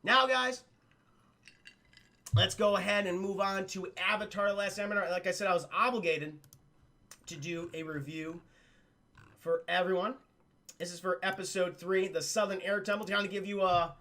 Now, guys, let's go ahead and move on to Avatar: The Last Airbender. Like I said, I was obligated to do a review for everyone. This is for episode 3, the Southern Air Temple. Trying to give you a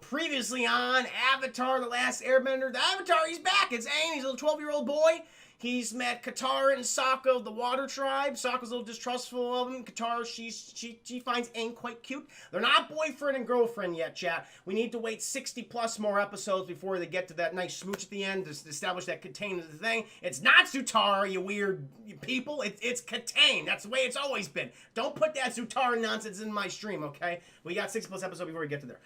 previously on Avatar: The Last Airbender. The Avatar, he's back. It's Aang. He's a little 12-year-old boy. He's met Katara and Sokka of the Water Tribe. Sokka's a little distrustful of him. Katara, she finds Aang quite cute. They're not boyfriend and girlfriend yet, chat. We need to wait 60+ more episodes before they get to that nice smooch at the end to establish that Katane is the thing. It's not Zutara, you weird people. It's Katane. That's the way it's always been. Don't put that Zutara nonsense in my stream, okay? We got 60+ episodes before we get to there.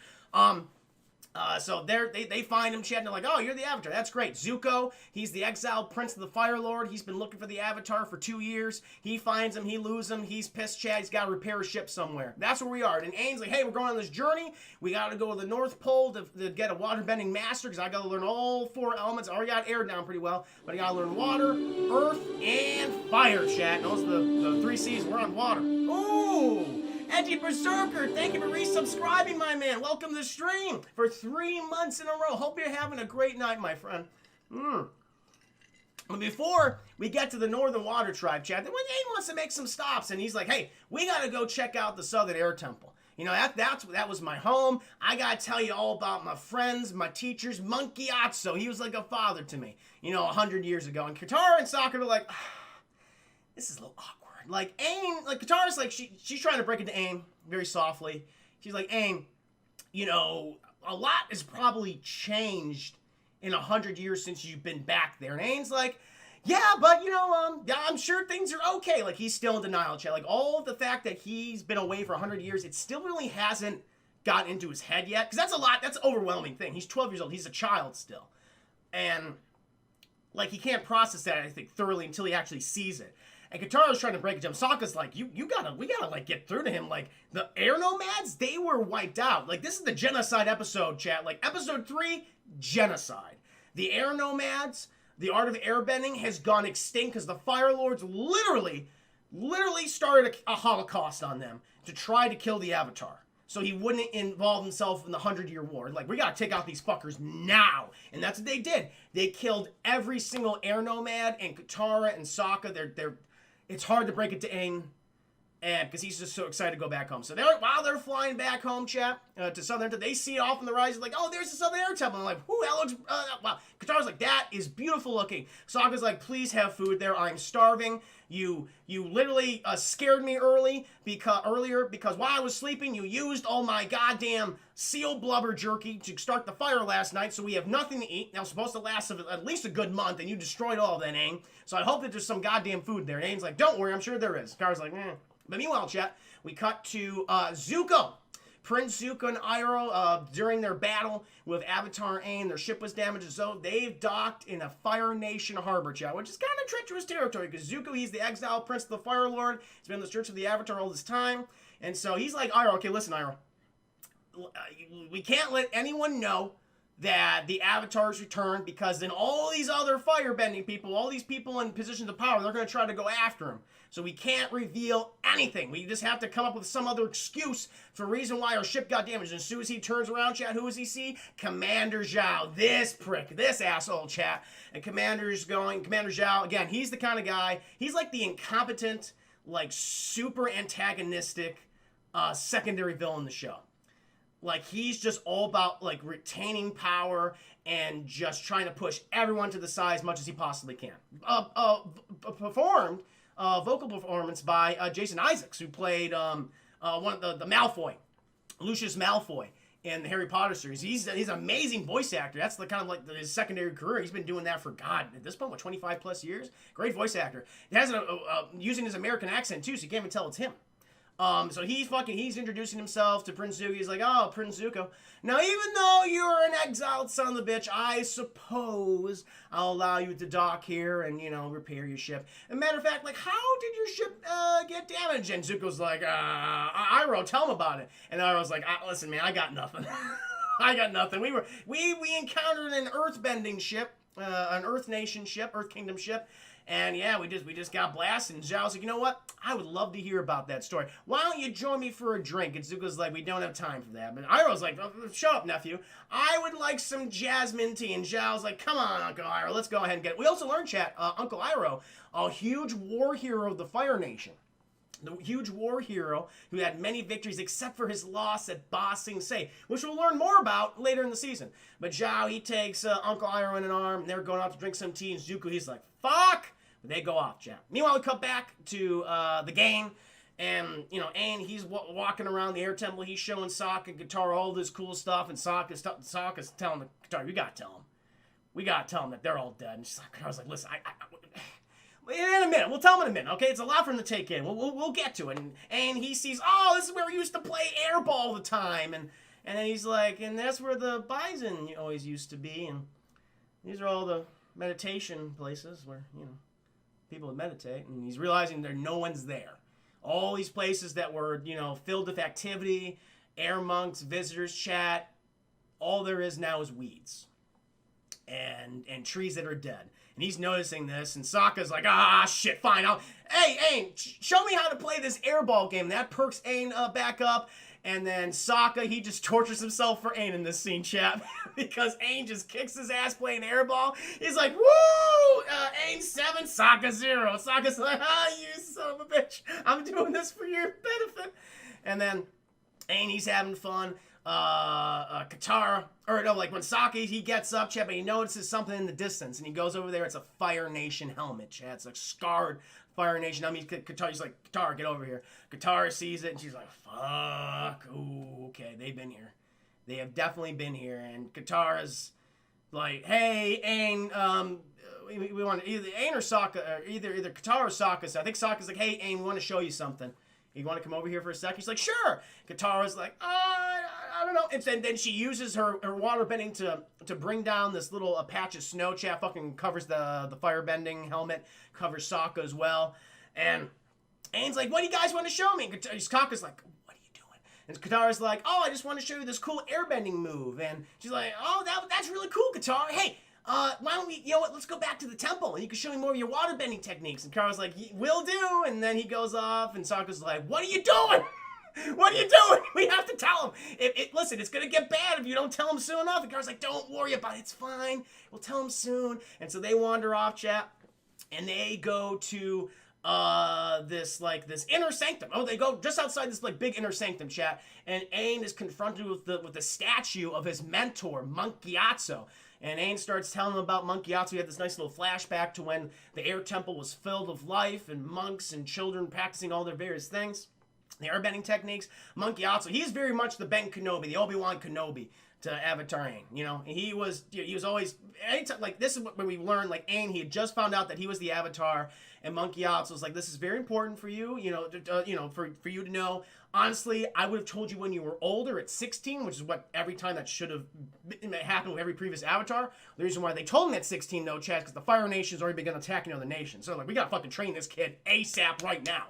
So they find him chatting. They're like, oh, you're the Avatar. That's great. Zuko, he's the exiled prince of the Fire Lord. He's been looking for the Avatar for 2 years. He finds him. He loses him. He's pissed, Chad. He's got to repair a ship somewhere. That's where we are. And Aang's like, hey, we're going on this journey. We got to go to the North Pole to get a waterbending master because I got to learn all 4 elements. I already got air down pretty well, but I got to learn water, earth, and fire, Chad. Those are the 3 C's. We're on water. Ooh! Edgy Berserker, thank you for resubscribing, my man. Welcome to the stream for 3 months in a row. Hope you're having a great night, my friend. But before we get to the Northern Water Tribe, Chad, Aang wants to make some stops, and he's like, hey, we got to go check out the Southern Air Temple. You know, that was my home. I got to tell you all about my friends, my teachers. Monkey Atso, he was like a father to me, 100 years ago. And Katara and Sokka are like, this is a little awkward. Like, Aang, like, Katara's like, she's trying to break it to Aang very softly. She's like, Aang, a lot has probably changed in 100 years since you've been back there. And Aang's like, yeah, but, I'm sure things are okay. Like, he's still in denial, Chad. Like, all of the fact that he's been away for 100 years, it still really hasn't gotten into his head yet. Because that's a lot, that's an overwhelming thing. He's 12 years old. He's a child still. And, like, he can't process that, I think, thoroughly until he actually sees it. And Katara's trying to break it to him. Sokka's like, we gotta, like, get through to him. Like, the air nomads, they were wiped out. Like, this is the genocide episode, chat. Like, episode 3, genocide. The air nomads, the art of airbending has gone extinct because the Fire Lords literally started a holocaust on them to try to kill the Avatar. So he wouldn't involve himself in the 100-year war. Like, we gotta take out these fuckers now. And that's what they did. They killed every single air nomad, and Katara and Sokka, it's hard to break it to Aang, and because he's just so excited to go back home. So while they're flying back home, chat, to Southern Air, they see it off on the horizon, like, oh, there's the Southern Air Temple. I'm like, whoo, that looks, wow. Katara's like, that is beautiful looking. Sokka's like, please have food there. I'm starving. You literally scared me earlier because while I was sleeping, you used all my goddamn seal blubber jerky to start the fire last night, so we have nothing to eat. Now, it's supposed to last at least a good month, and you destroyed all of that, Aang. So I hope that there's some goddamn food there. And Aang's like, don't worry, I'm sure there is. Katara's like, But meanwhile, chat, we cut to Zuko. Prince Zuko and Iroh, during their battle with Avatar Aang, their ship was damaged, so they've docked in a Fire Nation harbor, chat, which is kind of treacherous territory, because Zuko, he's the exiled prince of the Fire Lord. He's been in the search of the Avatar all this time, and so he's like, Iroh, okay, listen, Iroh, we can't let anyone know that the Avatar's returned, because then all these other firebending people, all these people in positions of power, they're going to try to go after him. So we can't reveal anything. We just have to come up with some other excuse for a reason why our ship got damaged. And as soon as he turns around, chat, who does he see? Commander Zhao. This prick. This asshole, chat. And Commander Zhao, again, he's the kind of guy, he's like the incompetent, like super antagonistic secondary villain in the show. Like, he's just all about, like, retaining power and just trying to push everyone to the side as much as he possibly can. Vocal performance by Jason Isaacs, who played one of the Malfoy, Lucius Malfoy, in the Harry Potter series. He's an amazing voice actor. That's the kind of like his secondary career. He's been doing that for, God, at this point, what, 25+ years? Great voice actor. He has using his American accent, too, so you can't even tell it's him. So he's introducing himself to Prince Zuko. He's like, oh, Prince Zuko. Now, even though you're an exiled son of a bitch, I suppose I'll allow you to dock here and, repair your ship. As a matter of fact, like, how did your ship get damaged? And Zuko's like, Iroh, tell him about it. And Iroh's like, listen, man, I got nothing. I got nothing. We encountered an earthbending ship, an Earth Nation ship, Earth Kingdom ship. And yeah, we just got blasted. And Zhao's like, you know what? I would love to hear about that story. Why don't you join me for a drink? And Zuko's like, we don't have time for that. But Iroh's like, oh, shut up, nephew. I would like some jasmine tea. And Zhao's like, come on, Uncle Iroh, let's go ahead and get it. We also learned, chat, Uncle Iroh, a huge war hero of the Fire Nation. The huge war hero who had many victories except for his loss at Ba Sing Se, which we'll learn more about later in the season. But Zhao, he takes Uncle Iroh in an arm, and they're going out to drink some tea, and Zuko, he's like, fuck! But they go off, chat. Meanwhile, we cut back to the gang, and, you know, Aang, he's walking around the air temple, he's showing Sokka and Katara all this cool stuff, and Sokka's telling Katara, we gotta tell him. We gotta tell him that they're all dead. And she's like, Katara's like, listen, in a minute. We'll tell him in a minute, okay? It's a lot for him to take in. We'll get to it. And he sees, oh, this is where we used to play airball all the time. And then he's like, and that's where the bison always used to be. And these are all the meditation places where, you know, people would meditate. And he's realizing no one's there. All these places that were, you know, filled with activity, air monks, visitors, chat, all there is now is weeds. And trees that are dead. And he's noticing this, and Sokka's like, shit, fine. Hey, Aang, show me how to play this airball game. That perks Aang back up. And then Sokka, he just tortures himself for Aang in this scene, chap. Because Aang just kicks his ass playing airball. He's like, woo! Aang 7, Sokka 0. Sokka's like, you son of a bitch. I'm doing this for your benefit. And then Aang, he's having fun. Katara, or no, like when Sokka, he gets up, chat, but he notices something in the distance, and he goes over there. It's a Fire Nation helmet, chat. It's a scarred Fire Nation. I mean, Katara's like, Katara, get over here. Katara sees it, and she's like, fuck. Ooh, okay, they've been here. They have definitely been here. And Katara's like, hey, Aang, we want either Aang or Sokka, or either Katara or Sokka. So I think Sokka's like, hey, Aang, we want to show you something. You want to come over here for a sec? He's like, sure. Katara's like, I don't know. And then she uses her water bending to bring down this little patch of snow. Chat fucking covers the fire bending helmet, covers Sokka as well. And Aang's like, what do you guys want to show me? And Sokka's like, what are you doing? And Katara's like, oh, I just want to show you this cool airbending move. And she's like, oh, that's really cool, Katara. Hey, why don't we, you know what, let's go back to the temple and you can show me more of your waterbending techniques. And Katara's like, will do. And then he goes off and Sokka's like, what are you doing? What are you doing? We have to tell him. Listen, it's going to get bad if you don't tell him soon enough. And Katara's like, don't worry about it. It's fine. We'll tell him soon. And so they wander off, chat. And they go to this inner sanctum. Oh, they go just outside this like big inner sanctum, chat. And Aang is confronted with the statue of his mentor, Monk Gyatso. And Aang starts telling him about Monk Gyatso. He had this nice little flashback to when the air temple was filled with life and monks and children practicing all their various things. The airbending techniques. Monk Gyatso, he's very much the Ben Kenobi, the Obi-Wan Kenobi to Avatar Aang. You know, he was always, anytime, like, this is when we learned, like, Aang, he had just found out that he was the Avatar, and Monk Gyatso was like, this is very important for you, for you to know. Honestly, I would have told you when you were older at 16, which is what every time that should have happened with every previous Avatar. The reason why they told him at 16, though, Chad, because the Fire Nation's already begun attacking other nations. So, like, we gotta fucking train this kid ASAP right now.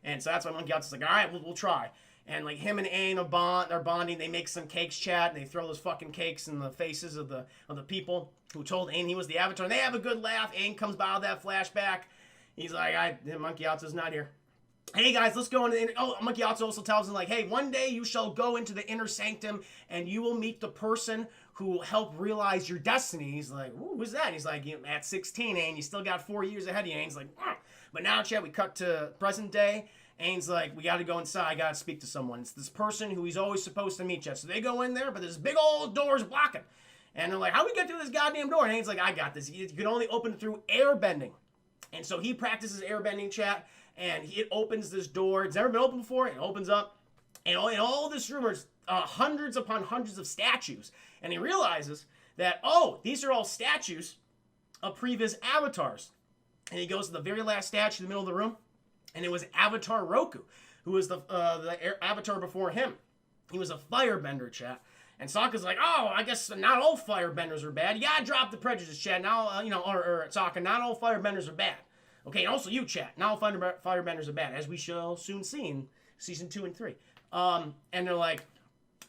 And so that's why Monk Gyatso's like, all right, we'll try. And like him and Aang are bonding. They make some cakes, chat, and they throw those fucking cakes in the faces of the people who told Aang he was the Avatar. And they have a good laugh. Aang comes out of that flashback. He's like, Monk Gyatso's not here. Hey guys, let's go into the Monk Gyatso also tells him like, hey, one day you shall go into the inner sanctum and you will meet the person who will help realize your destiny. He's like, ooh, who's that? He's like, at 16, Aang, you still got 4 years ahead of you. Aang's like, ugh. But now, chat, we cut to present day. Aang's like, we got to go inside. I got to speak to someone. It's this person who he's always supposed to meet, chat. So they go in there, but there's big old doors blocking. And they're like, how do we get through this goddamn door? And Aang's like, I got this. You can only open it through airbending. And so he practices airbending, chat, and it opens this door. It's never been opened before. It opens up. And in all this room, there's hundreds upon hundreds of statues. And he realizes that, oh, these are all statues of previous avatars. And he goes to the very last statue in the middle of the room, and it was Avatar Roku, who was the avatar before him. He was a firebender, chat. And Sokka's like, oh, I guess not all firebenders are bad. You gotta drop the prejudice, chat. Now, or Sokka, not all firebenders are bad. Okay, and also you, chat. Not all firebenders are bad, as we shall soon see in season 2 and 3. And they're like,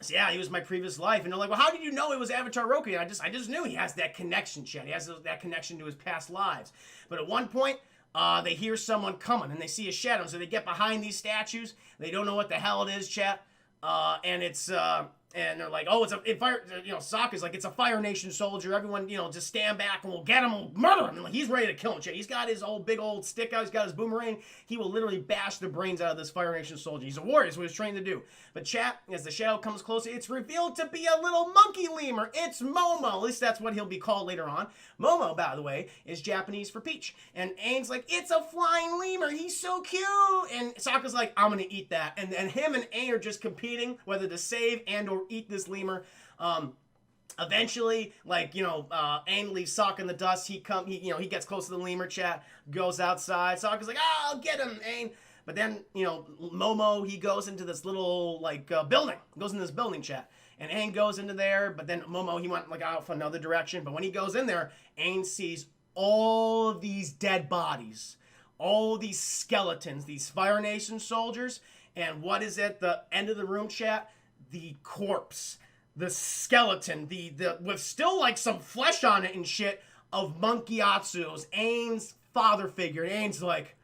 yeah, he was my previous life. And they're like, well, how did you know it was Avatar Roku? And I just knew he has that connection, chat. He has that connection to his past lives. But at one point, they hear someone coming, and they see a shadow, so they get behind these statues. They don't know what the hell it is, chat. And it's and they're like, oh, Sokka's like, it's a Fire Nation soldier. Everyone, just stand back and we'll get him, we'll murder him. And like, he's ready to kill him, chat. He's got his big old stick out, he's got his boomerang. He will literally bash the brains out of this Fire Nation soldier. He's a warrior, that's what he's trained to do. But chat, as the shadow comes closer, it's revealed to be a little monkey lemur. It's Momo. At least that's what he'll be called later on. Momo, by the way, is Japanese for peach. And Aang's like, it's a flying lemur. He's so cute. And Sokka's like, I'm going to eat that. And him and Aang are just competing whether to save and or eat this lemur. Eventually, Aang leaves Sokka in the dust. He gets close to the lemur, chat, goes outside. Sokka's like, I'll get him, Aang. But then, Momo, he goes into this little, building. Goes into this building, chat. And Aang goes into there, but then Momo, he went, out for another direction. But when he goes in there, Aang sees all of these dead bodies. All these skeletons, these Fire Nation soldiers. And what is at the end of the room, chat? The corpse. The skeleton. With still, some flesh on it and shit of Monkey Atsu's, Aang's father figure. And Aang's like,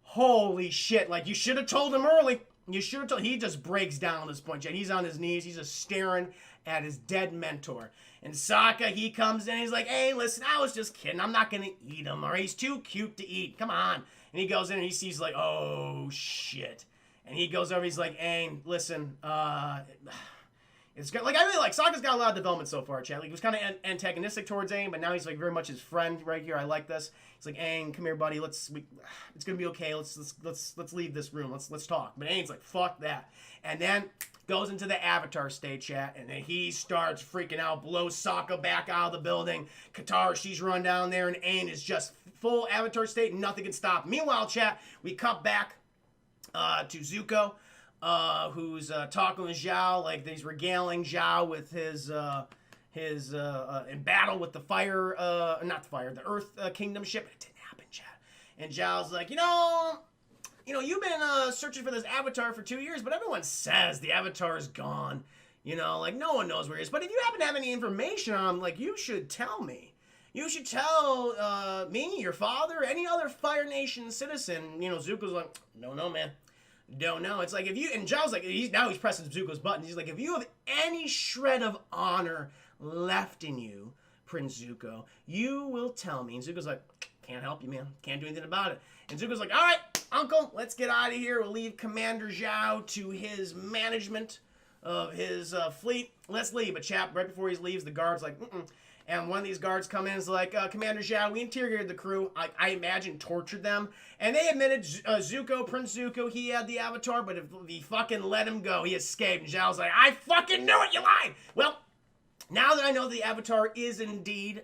holy shit, you should have told him early. You should have told. He just breaks down at this point, Jen. He's on his knees. He's just staring at his dead mentor. And Sokka, he comes in. He's like, hey, listen, I was just kidding. I'm not going to eat him. Or he's too cute to eat. Come on. And he goes in and he sees oh, shit. And he goes over. He's like, Aang, listen, it's good. I really like Sokka's got a lot of development so far, Chad. He was kind of antagonistic towards Aang, but now he's very much his friend right here. I like this. He's like, Aang, come here, buddy. It's gonna be okay. Let's leave this room. Let's talk. But Aang's like, fuck that. And then goes into the Avatar state, chat, and then he starts freaking out, blows Sokka back out of the building. Katara, she's run down there, and Aang is just full Avatar state, and nothing can stop. Meanwhile, chat, we cut back to Zuko. Who's talking with Zhao, he's regaling Zhao with his in battle with the the Earth Kingdom ship. It didn't happen, Chad. And Zhao's like, you've been searching for this Avatar for 2 years, but everyone says the Avatar is gone. No one knows where he is. But if you happen to have any information on him, you should tell me. You should tell me, your father, any other Fire Nation citizen. Zuko's like, no, man. Don't know. It's if you, and Zhao's he's pressing Zuko's buttons. He's like, if you have any shred of honor left in you, Prince Zuko, you will tell me. And Zuko's like, can't help you, man. Can't do anything about it. And Zuko's like, all right, uncle, let's get out of here. We'll leave Commander Zhao to his management of his fleet. Let's leave. But chap, right before he leaves, the guard's like, mm-mm. And one of these guards come in and is like, Commander Zhao, we interrogated the crew. I imagine tortured them. And they admitted Zuko, Prince Zuko, he had the Avatar, but if we fucking let him go, he escaped. And Zhao's like, I fucking knew it, you lied! Well, now that I know the Avatar is indeed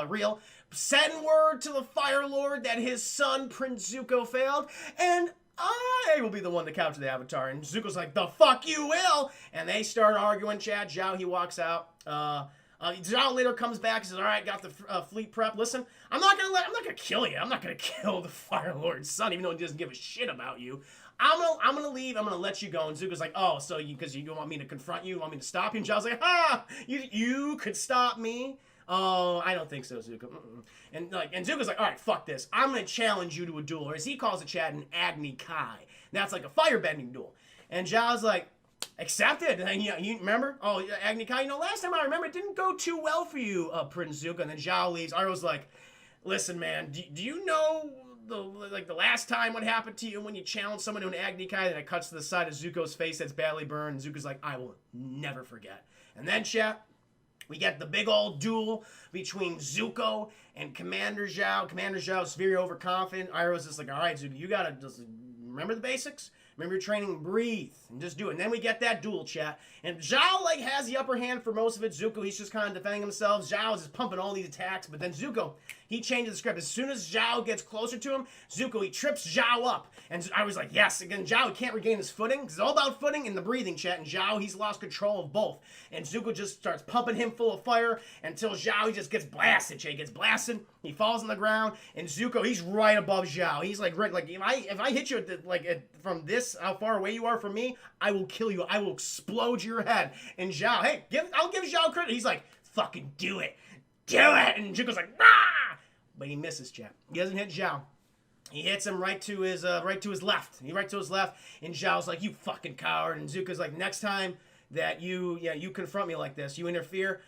real, send word to the Fire Lord that his son, Prince Zuko, failed, and I will be the one to capture the Avatar. And Zuko's like, the fuck you will! And they start arguing, Chad. Zhao, he walks out. Zhao later comes back and says, all right, got the fleet prep. Listen, I'm not gonna kill you. I'm not gonna kill the Fire Lord's son, even though he doesn't give a shit about you. I'm gonna leave. I'm gonna let you go. And Zuko's like, oh, so because you want me to confront you, want me to stop you? And Zhao's like, you could stop me? Oh, I don't think so, Zuko. And Zuko's like, all right, fuck this. I'm gonna challenge you to a duel, or as he calls it, Chad, an Agni Kai. That's like a firebending duel. And Zhao's like, accepted. And you remember? Oh, Agni Kai, last time I remember it didn't go too well for you, Prince Zuko. And then Zhao leaves. Aryo's like, listen, man, do you know the last time what happened to you when you challenged someone to an Agni Kai? And it cuts to the side of Zuko's face that's badly burned. And Zuko's like, I will never forget. And then, chat, we get the big old duel between Zuko and Commander Zhao. Commander Zhao's very overconfident. Iroh's just like, all right, Zuko, you gotta just remember the basics. Remember your training, breathe, and just do it. And then we get that duel, chat. And Zhao, has the upper hand for most of it. Zuko, he's just kind of defending himself. Zhao is just pumping all these attacks. But then Zuko, he changes the script. As soon as Zhao gets closer to him, Zuko, he trips Zhao up. And I was like, yes. Again, Zhao can't regain his footing. It's all about footing and the breathing, chat. And Zhao, he's lost control of both. And Zuko just starts pumping him full of fire until Zhao, he just gets blasted, chat. He gets blasted. He falls on the ground. And Zuko, he's right above Zhao. He's if I hit you from this, how far away you are from me, I will kill you. I will explode your head. And Zhao, hey, I'll give Zhao credit. He's like, fucking do it. Do it. And Zuko's like, ah! But he misses, chat. He doesn't hit Zhao. He hits him right to his left. Right to his left, and Zhao's like, "You fucking coward!" And Zuko's like, "Next time that you confront me like this, you interfere,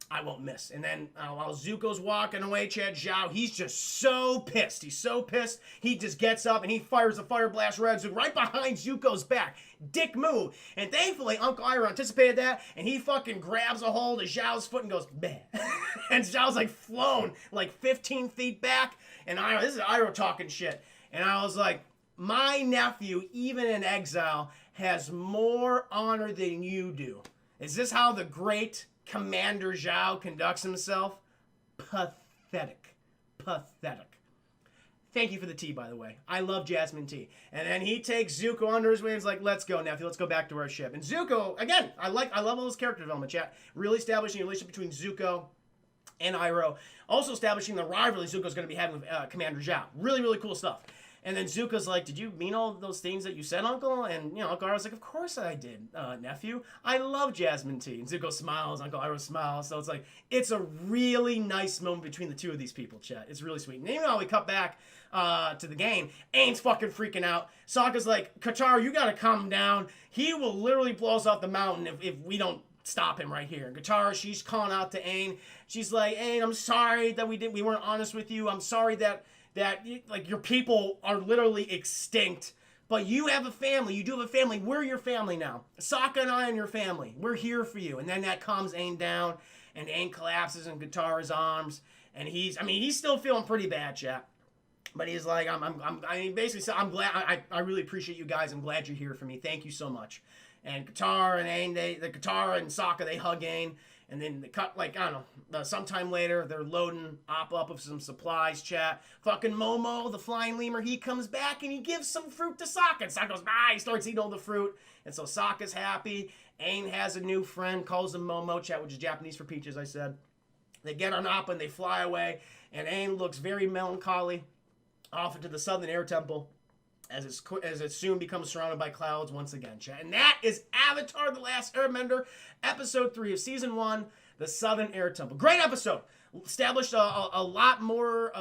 I won't miss." And then while Zuko's walking away, Chad, Zhao, he's just so pissed. He's so pissed. He just gets up and he fires a fire blast right behind Zuko's back. Dick move. And thankfully, Uncle Iroh anticipated that, and he fucking grabs a hold of Zhao's foot and goes, "Bah." And Zhao's like flown like 15 feet back. And this is Iroh talking shit. And I was like, my nephew, even in exile, has more honor than you do. Is this how the great Commander Zhao conducts himself? Pathetic. Pathetic. Thank you for the tea, by the way. I love jasmine tea. And then he takes Zuko under his wings, like, "Let's go, nephew. Let's go back to our ship." And Zuko, again, I love all this character development, chat. Really establishing a relationship between Zuko and Iroh. Also establishing the rivalry Zuko's going to be having with Commander Zhao. Really, really cool stuff. And then Zuko's like, "Did you mean all those things that you said, Uncle?" And, Uncle Iroh's like, "Of course I did, nephew. I love jasmine tea." And Zuko smiles, Uncle Iroh smiles. So it's like, it's a really nice moment between the two of these people, chat. It's really sweet. And even while we cut back to the game, Aang's fucking freaking out. Sokka's like, "Katara, you gotta calm down. He will literally blow us off the mountain if we don't stop him right here." And Katara, she's calling out to Aang. She's like, "Aang, I'm sorry that we weren't honest with you. I'm sorry that like your people are literally extinct, but you have a family. You do have a family. We're your family now. Sokka and I are your family. We're here for you." And then that calms Aang down, and Aang collapses in Katara's arms, and he's still feeling pretty bad, chap. But he's like, basically said, "I'm glad. I really appreciate you guys. I'm glad you're here for me. Thank you so much." And Katara and Aang, Katara and Sokka, they hug Aang. And then they cut, like, I don't know, sometime later, they're loading up with some supplies, chat. Fucking Momo, the flying lemur, he comes back and he gives some fruit to Sokka. And Sokka goes, he starts eating all the fruit. And so Sokka's happy. Aang has a new friend, calls him Momo, chat, which is Japanese for peach, as I said. They get on up and they fly away. And Aang looks very melancholy off into the southern air temple, as it soon becomes surrounded by clouds once again, chat. And that is Avatar: The Last Airbender, episode 3 of season 1, The Southern Air Temple. Great episode. Established a lot more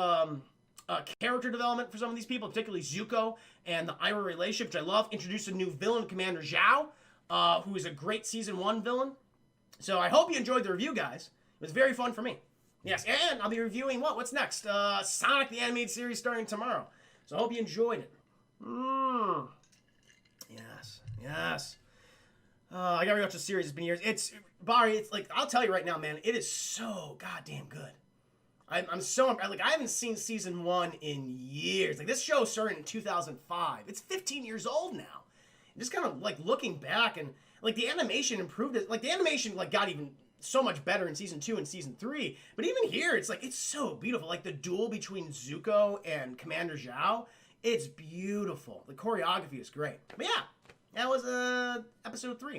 character development for some of these people, particularly Zuko and the Iroh relationship, which I love. Introduced a new villain, Commander Zhao, who is a great season 1 villain. So I hope you enjoyed the review, guys. It was very fun for me. Yes, and I'll be reviewing what's next? Sonic the Animated Series starting tomorrow. So I hope you enjoyed it. Yes. I gotta rewatch the series. It's been years. It's like, I'll tell you right now, man. It is so goddamn good. I'm so like, I haven't seen season 1 in years. Like, this show started in 2005. It's 15 years old now. Just kind of like looking back, and like the animation improved. Like the animation like got even so much better in season 2 and season 3. But even here, it's like, it's so beautiful. Like the duel between Zuko and Commander Zhao. It's beautiful. The choreography is great. But yeah, that was episode 3.